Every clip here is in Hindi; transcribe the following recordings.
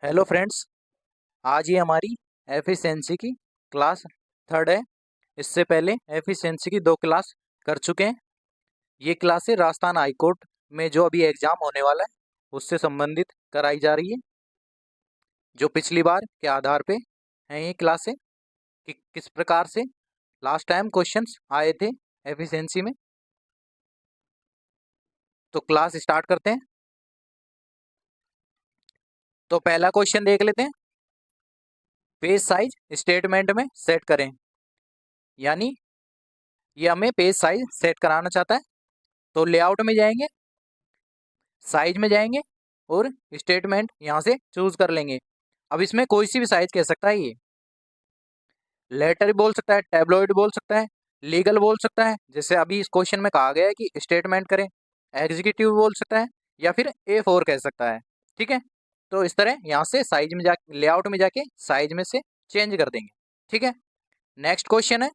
Hello friends. आज ये हमारी एफिशिएंसी की क्लास थर्ड है। इससे पहले एफिशिएंसी की 2 क्लास कर चुके हैं। ये क्लासें राजस्थान हाई कोर्ट में जो अभी एग्जाम होने वाला है उससे संबंधित कराई जा रही है, जो पिछली बार के आधार पे हैं ये क्लासें कि किस प्रकार से लास्ट टाइम क्वेश्चंस आए थे एफिशिएंसी में। तो क्लास स्टार्ट करते हैं। तो पहला क्वेश्चन देख लेते हैं। पेज साइज स्टेटमेंट में सेट करें, यानी ये हमें पेज साइज सेट कराना चाहता है। तो लेआउट में जाएंगे, साइज में जाएंगे और स्टेटमेंट यहाँ से चूज कर लेंगे। अब इसमें कोई सी भी साइज कह सकता है, ये लेटर बोल सकता है, टैबलॉइड बोल सकता है, लीगल बोल सकता है, जैसे अभी इस क्वेश्चन में कहा गया है कि स्टेटमेंट करें, एग्जीक्यूटिव बोल सकता है या फिर A4 कह सकता है। ठीक है, तो इस तरह यहाँ से साइज में जा लेआउट में जाके साइज में से चेंज कर देंगे। ठीक है, नेक्स्ट क्वेश्चन है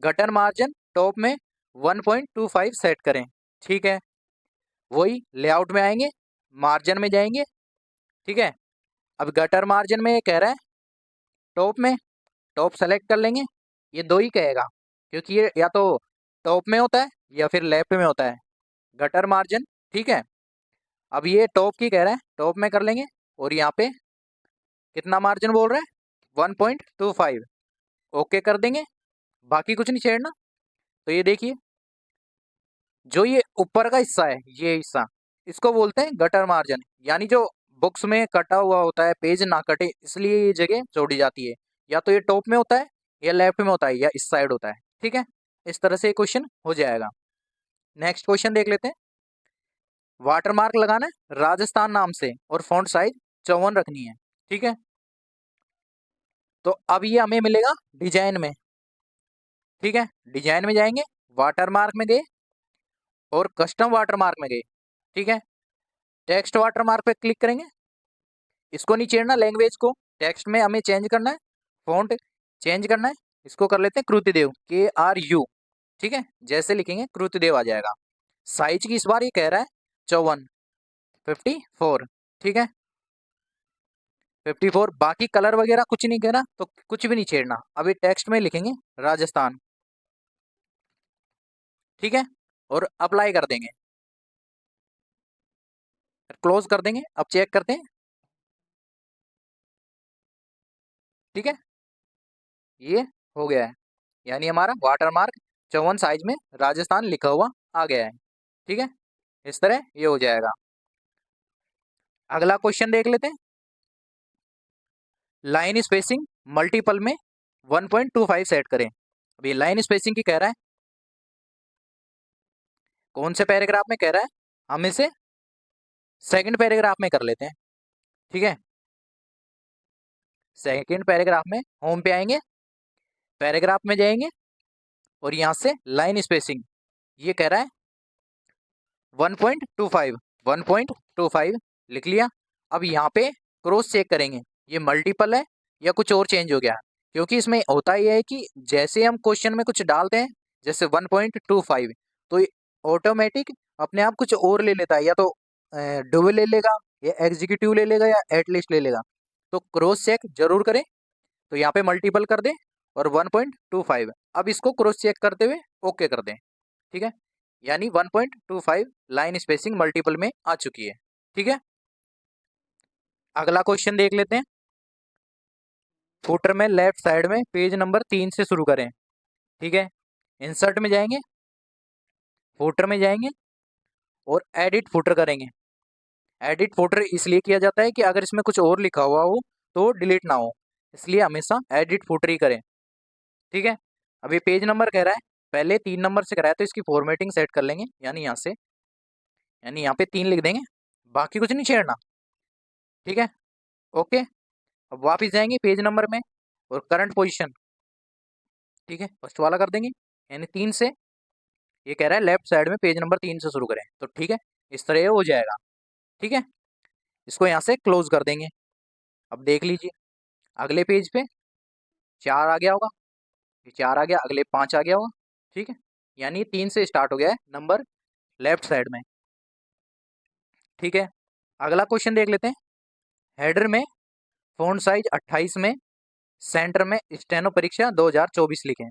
गटर मार्जिन टॉप में 1.25 सेट करें। ठीक है, वही लेआउट में आएंगे, मार्जिन में जाएंगे। ठीक है, अब गटर मार्जिन में ये कह रहा है टॉप में, टॉप सेलेक्ट कर लेंगे। ये दो ही कहेगा क्योंकि ये या तो टॉप में होता है या फिर लेफ्ट में होता है गटर मार्जिन। ठीक है, अब ये टॉप की कह रहा है, टॉप में कर लेंगे और यहाँ पे कितना मार्जिन बोल रहा है 1.25, ओके कर देंगे। बाकी कुछ नहीं छेड़ना। तो ये देखिए, जो ये ऊपर का हिस्सा है, ये हिस्सा इसको बोलते हैं गटर मार्जिन, यानी जो बुक्स में कटा हुआ होता है, पेज ना कटे इसलिए ये जगह जोड़ी जाती है। या तो ये टॉप में होता है या लेफ्ट में होता है या इस साइड होता है। ठीक है, इस तरह से क्वेश्चन हो जाएगा। नेक्स्ट क्वेश्चन देख लेते हैं। वाटरमार्क लगाना है राजस्थान नाम से और फॉन्ट साइज 54 रखनी है। ठीक है, तो अब ये हमें मिलेगा डिजाइन में। ठीक है, डिजाइन में जाएंगे, वाटरमार्क में गए और कस्टम वाटरमार्क में गए। ठीक है, टेक्स्ट वाटरमार्क पे क्लिक करेंगे, इसको नहीं छेड़ना, लैंग्वेज को टेक्स्ट में हमें चेंज करना है, फॉन्ट चेंज करना है। इसको कर लेते हैं कृतिदेव, KRU। ठीक है, जैसे लिखेंगे कृतिदेव आ जाएगा। साइज की इस बार ये कह रहा है 54। ठीक है, 54। बाकी कलर वगैरह कुछ नहीं कहना, तो कुछ भी नहीं छेड़ना। अभी टेक्स्ट में लिखेंगे राजस्थान। ठीक है, और अप्लाई कर देंगे, क्लोज कर देंगे। अब चेक करते हैं। ठीक है, ये हो गया है, यानी हमारा वाटरमार्क 54 साइज में राजस्थान लिखा हुआ आ गया है। ठीक है, इस तरह ये हो जाएगा। अगला क्वेश्चन देख लेते हैं। लाइन स्पेसिंग मल्टीपल में 1.25 सेट करें। अभी लाइन स्पेसिंग की कह रहा है, कौन से पैराग्राफ में कह रहा है, हम इसे सेकंड पैराग्राफ में कर लेते हैं। ठीक है, सेकंड पैराग्राफ में होम पे आएंगे, पैराग्राफ में जाएंगे और यहां से लाइन स्पेसिंग ये कह रहा है 1.25, 1.25 लिख लिया। अब यहाँ पे क्रॉस चेक करेंगे ये मल्टीपल है या कुछ और चेंज हो गया, क्योंकि इसमें होता यह है कि जैसे हम क्वेश्चन में कुछ डालते हैं, जैसे 1.25, तो ऑटोमेटिक अपने आप कुछ और ले लेता है, या तो डबल ले लेगा या एग्जीक्यूटिव ले लेगा या एटलीस्ट ले लेगा। तो क्रॉस चेक जरूर करें। तो यहाँ पे मल्टीपल कर दें और 1.25। अब इसको क्रॉस चेक करते हुए ओके कर दें। ठीक है, यानी 1.25 लाइन स्पेसिंग मल्टीपल में आ चुकी है। ठीक है, अगला क्वेश्चन देख लेते हैं। फुटर में लेफ्ट साइड में पेज नंबर 3 से शुरू करें। ठीक है, इंसर्ट में जाएंगे, फुटर में जाएंगे और एडिट फुटर करेंगे। एडिट फुटर इसलिए किया जाता है कि अगर इसमें कुछ और लिखा हुआ हो तो डिलीट ना हो, इसलिए हमेशा एडिट फुटर ही करें। ठीक है, अभी पेज नंबर कह रहा है, पहले 3 नंबर से कराया तो इसकी फॉर्मेटिंग सेट कर लेंगे, यानी यहाँ से, यानी यहाँ पे 3 लिख देंगे, बाकी कुछ नहीं छेड़ना। ठीक है, ओके। अब वापिस जाएंगे पेज नंबर में और करंट पोजीशन, ठीक है, फर्स्ट वाला कर देंगे, यानी 3 से। ये कह रहा है लेफ्ट साइड में पेज नंबर 3 से शुरू करें, तो ठीक है, इस तरह ये हो जाएगा। ठीक है, इसको यहाँ से क्लोज कर देंगे। अब देख लीजिए, अगले पेज पे 4 आ गया होगा, ये 4 आ गया, अगले 5 आ गया होगा। ठीक है, यानी 3 से स्टार्ट हो गया है नंबर लेफ्ट साइड में। ठीक है, अगला क्वेश्चन देख लेते हैं। हेडर में फ़ॉन्ट साइज 28 में, सेंटर में स्टेनो परीक्षा 2024 लिखें।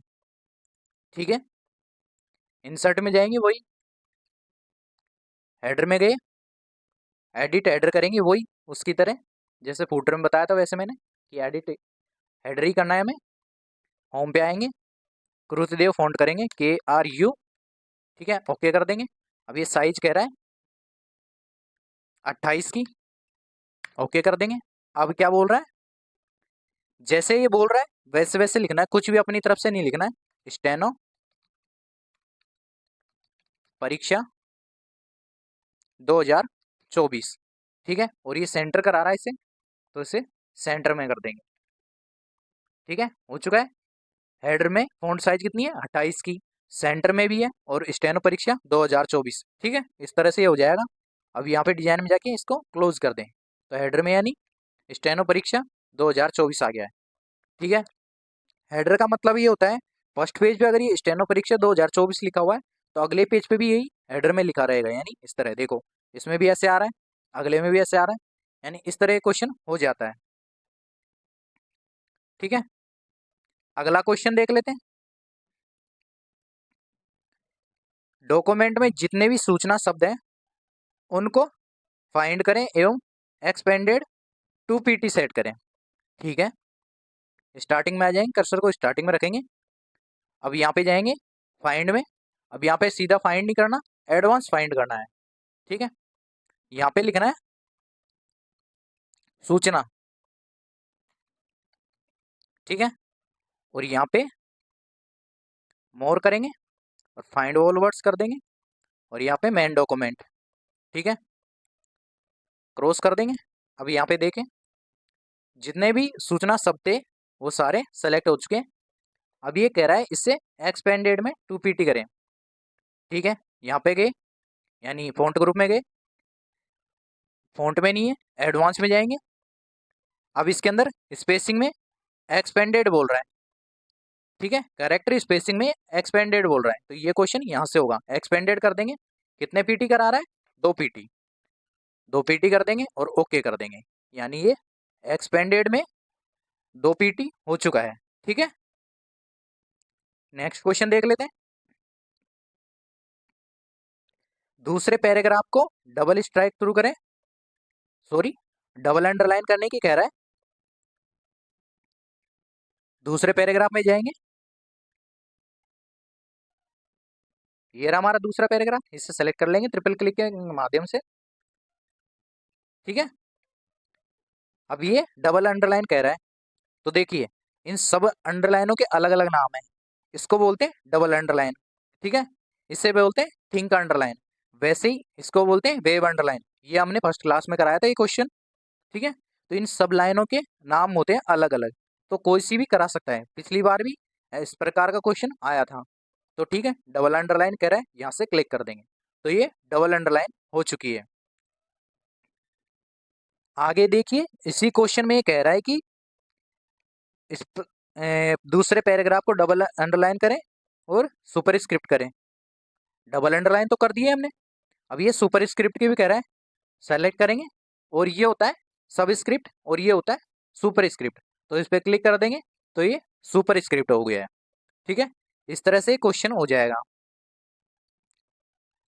ठीक है, इंसर्ट में जाएंगे, वही हेडर में गए, एडिट हेडर करेंगे वही उसकी तरह जैसे फूटर में बताया था, वैसे मैंने कि एडिट हेडर ही करना है हमें। होम पे आएंगे, क्रुतदेव फॉन्ट करेंगे KRU, ठीक है, ओके कर देंगे। अब ये साइज कह रहा है 28 की, ओके कर देंगे। अब क्या बोल रहा है, जैसे ये बोल रहा है वैसे वैसे लिखना है, कुछ भी अपनी तरफ से नहीं लिखना है। स्टेनो परीक्षा 2024, ठीक है, और ये सेंटर करा रहा है इसे, तो इसे सेंटर में कर देंगे। ठीक है, हो चुका है। हेडर में फॉन्ट साइज कितनी है, 28 की, सेंटर में भी है, और स्टेनो परीक्षा 2024, ठीक है, इस तरह से ये हो जाएगा। अब यहाँ पे डिजाइन में जाके इसको क्लोज कर दें, तो हेडर में यानी स्टेनो परीक्षा 2024 आ गया है। ठीक है, हेडर का मतलब ये होता है, फर्स्ट पेज पे अगर ये स्टेनो परीक्षा 2024 लिखा हुआ है, तो अगले पेज पे भी यही हेडर में लिखा रहेगा, यानी इस तरह देखो, इसमें भी ऐसे आ रहा है, अगले में भी ऐसे आ रहा है, यानी इस तरह क्वेश्चन हो जाता है। ठीक है, अगला क्वेश्चन देख लेते हैं। डॉक्यूमेंट में जितने भी सूचना शब्द हैं उनको फाइंड करें एवं एक्सपेंडेड टू PT सेट करें। ठीक है, स्टार्टिंग में आ जाएंगे, कर्सर को स्टार्टिंग में रखेंगे। अब यहाँ पे जाएंगे फाइंड में, अब यहाँ पे सीधा फाइंड नहीं करना, एडवांस फाइंड करना है। ठीक है, यहाँ पे लिखना है सूचना, ठीक है, और यहाँ पे मोर करेंगे और फाइंड ऑल वर्ड्स कर देंगे, और यहाँ पे मेन डॉक्यूमेंट, ठीक है, क्रॉस कर देंगे। अब यहाँ पे देखें जितने भी सूचना शब्द थे वो सारे सेलेक्ट हो चुके हैं। अब ये कह रहा है इससे एक्सपेंडेड में 2 PT करें। ठीक है, यहाँ पे गए, यानी फॉन्ट ग्रुप में गए, फॉन्ट में नहीं है, एडवांस में जाएंगे। अब इसके अंदर स्पेसिंग में एक्सपेंडेड बोल रहा है, ठीक है, कैरेक्टर स्पेसिंग में एक्सपेंडेड बोल रहा है, तो ये क्वेश्चन यहाँ से होगा, एक्सपेंडेड कर देंगे। कितने PT करा रहा है, 2 PT, 2 PT कर देंगे और ओके कर देंगे, यानी ये एक्सपेंडेड में 2 PT हो चुका है। ठीक है, नेक्स्ट क्वेश्चन देख लेते हैं। दूसरे पैराग्राफ को डबल स्ट्राइक थ्रू करें, सॉरी डबल अंडरलाइन करने की कह रहा है। दूसरे पैराग्राफ में जाएंगे, ये रहा हमारा दूसरा पैराग्राफ, इसे सेलेक्ट कर लेंगे ट्रिपल क्लिक के माध्यम से। ठीक है, अब ये डबल अंडरलाइन कह रहा है, तो देखिए इन सब अंडरलाइनों के अलग अलग नाम है, इसको बोलते हैं डबल अंडरलाइन, ठीक है, इसे बोलते हैं थिंक अंडरलाइन, वैसे ही इसको बोलते हैं वेव अंडरलाइन, ये हमने फर्स्ट क्लास में कराया था ये क्वेश्चन। ठीक है, तो इन सब लाइनों के नाम होते हैं अलग अलग, तो कोई सी भी करा सकता है, पिछली बार भी इस प्रकार का क्वेश्चन आया था। तो ठीक है, डबल अंडरलाइन कह रहा है, यहाँ से क्लिक कर देंगे, तो ये डबल अंडरलाइन हो चुकी है। आगे देखिए, इसी क्वेश्चन में ये कह रहा है कि इस दूसरे पैराग्राफ को डबल अंडरलाइन करें और सुपर स्क्रिप्ट करें। डबल अंडरलाइन तो कर दिए हमने, अब ये सुपर स्क्रिप्ट की भी कह रहा है, सेलेक्ट करेंगे, और ये होता है सब स्क्रिप्ट और ये होता है सुपर स्क्रिप्ट, तो इस पर क्लिक कर देंगे, तो ये सुपर स्क्रिप्ट हो गया है। ठीक है, इस तरह से क्वेश्चन हो जाएगा।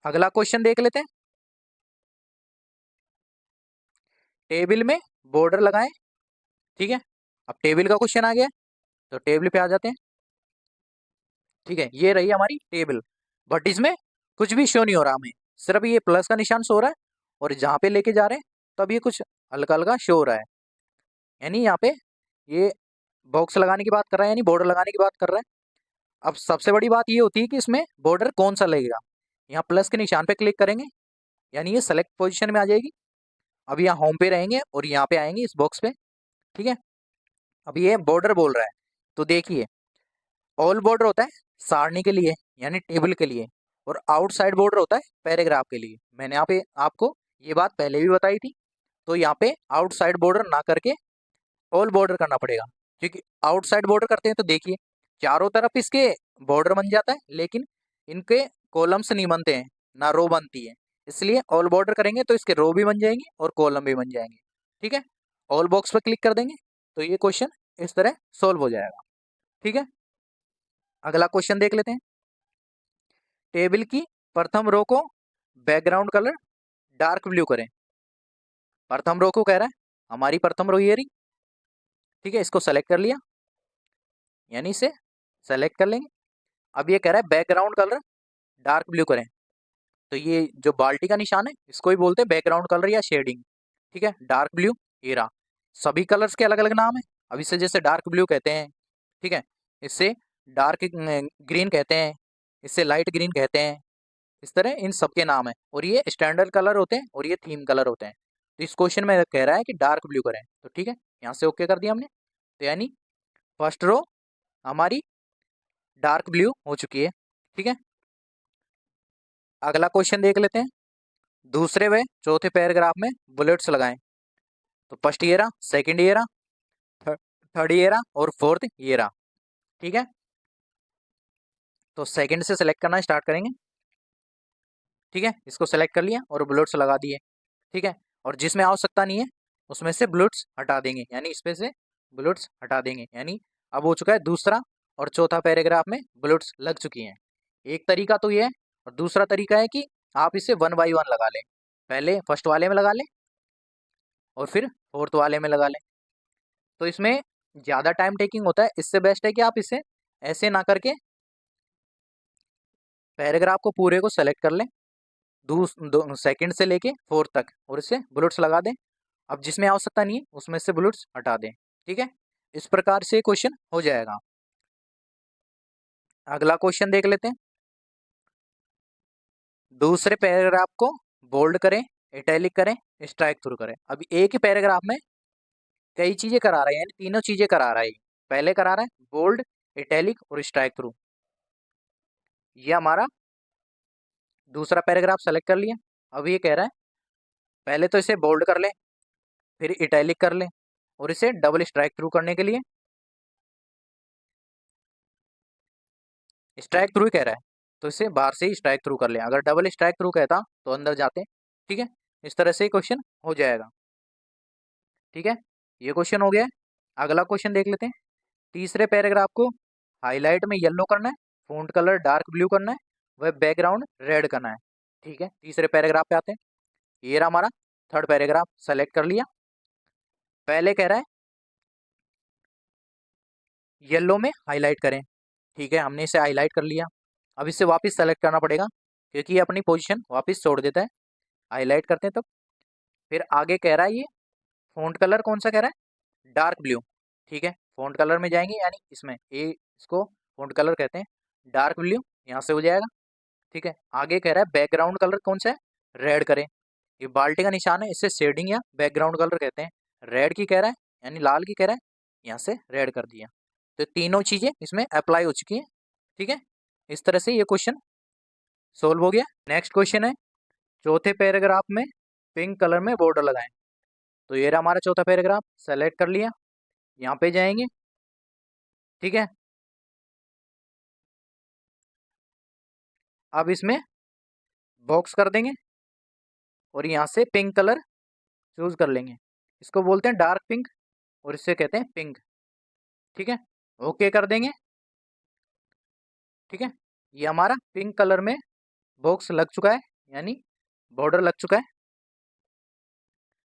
अगला क्वेश्चन देख लेते हैं। टेबल में बॉर्डर लगाएं, ठीक है, अब टेबल का क्वेश्चन आ गया, तो टेबल पे आ जाते हैं। ठीक है, ये रही हमारी टेबल, बट इसमें कुछ भी शो नहीं हो रहा हमें, सिर्फ ये प्लस का निशान शो हो रहा है, और जहाँ पे लेके जा रहे हैं तब ये कुछ हल्का हल्का शो हो रहा है, यानी यहाँ पे ये बॉक्स लगाने की बात कर रहा है, यानी बॉर्डर लगाने की बात कर रहा है। अब सबसे बड़ी बात ये होती है कि इसमें बॉर्डर कौन सा लगेगा, यहाँ प्लस के निशान पे क्लिक करेंगे, यानी ये सेलेक्ट पोजीशन में आ जाएगी। अब यहाँ होम पे रहेंगे और यहाँ पे आएंगे इस बॉक्स पे। ठीक है, अब ये बॉर्डर बोल रहा है, तो देखिए ऑल बॉर्डर होता है सारणी के लिए, यानी टेबल के लिए, और आउटसाइड बॉर्डर होता है पैराग्राफ के लिए। मैंने यहाँ पे आपको ये बात पहले भी बताई थी, तो यहाँ पे आउटसाइड बॉर्डर ना करके ऑल बॉर्डर करना पड़ेगा, क्योंकि आउटसाइड बॉर्डर करते हैं तो देखिए चारों तरफ इसके बॉर्डर बन जाता है, लेकिन इनके कॉलम्स नहीं बनते हैं, ना रो बनती है, इसलिए ऑल बॉर्डर करेंगे तो इसके रो भी बन जाएंगे और कॉलम भी बन जाएंगे। ठीक है, ऑल बॉक्स पर क्लिक कर देंगे, तो ये क्वेश्चन इस तरह सोल्व हो जाएगा। ठीक है, अगला क्वेश्चन देख लेते हैं। टेबल की प्रथम रो को बैकग्राउंड कलर डार्क ब्लू करें। प्रथम रो को कह रहा है, हमारी प्रथम रो ये रही। ठीक है, इसको सेलेक्ट कर लिया, यानी इसे सेलेक्ट कर लेंगे। अब ये कह रहा है बैकग्राउंड कलर डार्क ब्लू करें, तो ये जो बाल्टी का निशान है इसको ही बोलते हैं बैकग्राउंड कलर या शेडिंग। ठीक है, डार्क ब्लू ये रहा। सभी कलर्स के अलग अलग नाम है। अब इसे जैसे डार्क ब्लू कहते हैं, ठीक है, इससे डार्क ग्रीन कहते हैं, इससे लाइट ग्रीन कहते हैं। इस तरह इन सबके नाम है, और ये स्टैंडर्ड कलर होते हैं और ये थीम कलर होते हैं। तो इस क्वेश्चन में कह रहा है कि डार्क ब्लू करें, तो ठीक है, यहाँ से ओके कर दिया हमने। तो यानी फर्स्ट रो हमारी डार्क ब्लू हो चुकी है। ठीक है, अगला क्वेश्चन देख लेते हैं। दूसरे व चौथे पैराग्राफ में बुलेट्स लगाएं। तो फर्स्ट ये रहा, सेकंड ये रहा, थर्ड ये रहा और फोर्थ ये रहा। ठीक है, तो सेकंड से सेलेक्ट करना स्टार्ट करेंगे। ठीक है, इसको सेलेक्ट कर लिया और बुलेट्स लगा दिए। ठीक है, और जिसमें आवश्यकता नहीं है उसमें से बुलेट्स हटा देंगे, यानी इसमें से बुलेट्स हटा देंगे। यानी अब हो चुका है दूसरा और चौथा पैराग्राफ में बुलेट्स लग चुकी हैं। एक तरीका तो ये है, और दूसरा तरीका है कि आप इसे 1 बाई 1 लगा लें। पहले फर्स्ट वाले में लगा लें और फिर फोर्थ वाले में लगा लें। तो इसमें ज़्यादा टाइम टेकिंग होता है, इससे बेस्ट है कि आप इसे ऐसे ना करके पैराग्राफ को पूरे को सेलेक्ट कर लें, सेकंड से लेके फोर्थ तक, और इसे बुलेट्स लगा दें। अब जिसमें आवश्यकता नहीं है उसमें से बुलेट्स हटा दें। ठीक है, इस प्रकार से क्वेश्चन हो जाएगा। अगला क्वेश्चन देख लेते हैं। दूसरे पैराग्राफ को बोल्ड करें, इटैलिक करें, स्ट्राइक थ्रू करें। अब एक ही पैराग्राफ में कई चीजें करा रहा है, यानी तीनों चीजें करा रहा है। पहले करा रहा है बोल्ड, इटैलिक और स्ट्राइक थ्रू। ये हमारा दूसरा पैराग्राफ सेलेक्ट कर लिया। अब ये कह रहा है पहले तो इसे बोल्ड कर ले, फिर इटैलिक कर ले, और इसे डबल स्ट्राइक थ्रू करने के लिए स्ट्राइक थ्रू ही कह रहा है, तो इसे बाहर से ही स्ट्राइक थ्रू कर ले। अगर डबल स्ट्राइक थ्रू कहता तो अंदर जाते। ठीक है, इस तरह से क्वेश्चन हो जाएगा। ठीक है, ये क्वेश्चन हो गया। अगला क्वेश्चन देख लेते हैं। तीसरे पैराग्राफ को हाईलाइट में येलो करना है, फ़ॉन्ट कलर डार्क ब्लू करना है, वह बैकग्राउंड रेड करना है। ठीक है, तीसरे पैराग्राफ पे आते हैं। ये रहा हमारा थर्ड पैराग्राफ, सेलेक्ट कर लिया। पहले कह रहा है येलो में हाईलाइट करें। ठीक है, हमने इसे हाईलाइट कर लिया। अब इसे वापस सेलेक्ट करना पड़ेगा, क्योंकि ये अपनी पोजीशन वापस छोड़ देता है। हाईलाइट करते हैं तब। फिर आगे कह रहा है ये फ़ॉन्ट कलर कौन सा कह रहा है, डार्क ब्लू। ठीक है, फ़ॉन्ट कलर में जाएंगे, यानी इसमें इसको फ़ॉन्ट कलर कहते हैं, डार्क ब्लू यहाँ से हो जाएगा। ठीक है, आगे कह रहा है बैकग्राउंड कलर कौन सा है, रेड करें। ये बाल्टी का निशान है, इससे शेडिंग या बैकग्राउंड कलर कहते हैं। रेड की कह रहा है, यानी लाल की कह रहा है, यहाँ से रेड कर दिया। तो तीनों चीज़ें इसमें अप्लाई हो चुकी हैं। ठीक है, इस तरह से ये क्वेश्चन सोल्व हो गया। नेक्स्ट क्वेश्चन है, चौथे पैराग्राफ में पिंक कलर में बॉर्डर लगाएं। तो ये रहा हमारा चौथा पैराग्राफ, सेलेक्ट कर लिया, यहाँ पे जाएंगे। ठीक है, अब इसमें बॉक्स कर देंगे और यहाँ से पिंक कलर चूज कर लेंगे। इसको बोलते हैं डार्क पिंक और इससे कहते हैं पिंक। ठीक है, ओके कर देंगे। ठीक है, ये हमारा पिंक कलर में बॉक्स लग चुका है, यानी बॉर्डर लग चुका है।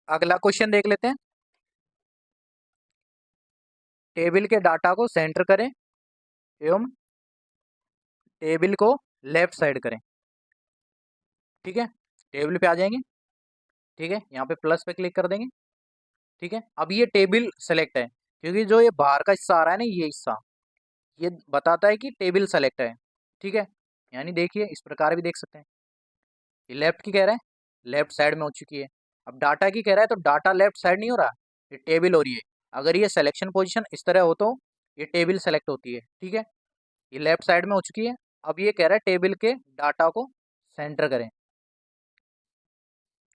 अगला क्वेश्चन देख लेते हैं। टेबल के डाटा को सेंटर करें एवं टेबल को लेफ्ट साइड करें। ठीक है, टेबल पे आ जाएंगे। ठीक है, यहाँ पे प्लस पे क्लिक कर देंगे। ठीक है, अब ये टेबल सेलेक्ट है, क्योंकि जो ये बाहर का हिस्सा आ रहा है ना, ये हिस्सा ये बताता है कि टेबल सेलेक्ट है। ठीक है, यानी देखिए इस प्रकार भी देख सकते हैं। ये लेफ्ट की कह रहा है, लेफ्ट साइड में हो चुकी है। अब डाटा की कह रहा है, तो डाटा लेफ्ट साइड नहीं हो रहा, ये टेबल हो रही है। अगर ये सिलेक्शन पोजीशन इस तरह हो तो ये टेबल सेलेक्ट होती है। ठीक है, ये लेफ्ट साइड में हो चुकी है। अब ये कह रहा है टेबल के डाटा को सेंटर करें।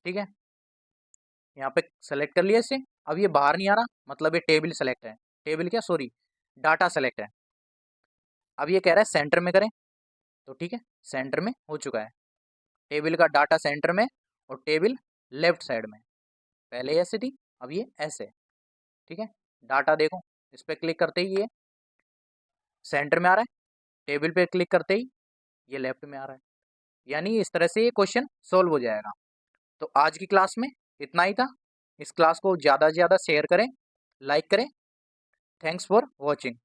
ठीक है, यहाँ पे सेलेक्ट कर लिया इसे। अब ये बाहर नहीं आ रहा, मतलब ये टेबल सेलेक्ट है। टेबल क्या, सॉरी, डाटा सेलेक्ट है। अब ये कह रहा है सेंटर में करें, तो ठीक है, सेंटर में हो चुका है। टेबल का डाटा सेंटर में और टेबल लेफ्ट साइड में। पहले ऐसे थी, अब ये ऐसे। ठीक है, डाटा देखो, इस पर क्लिक करते ही ये सेंटर में आ रहा है, टेबल पे क्लिक करते ही ये लेफ्ट में आ रहा है। यानी इस तरह से ये क्वेश्चन सोल्व हो जाएगा। तो आज की क्लास में इतना ही था। इस क्लास को ज़्यादा से ज़्यादा शेयर करें, लाइक करें। Thanks for watching.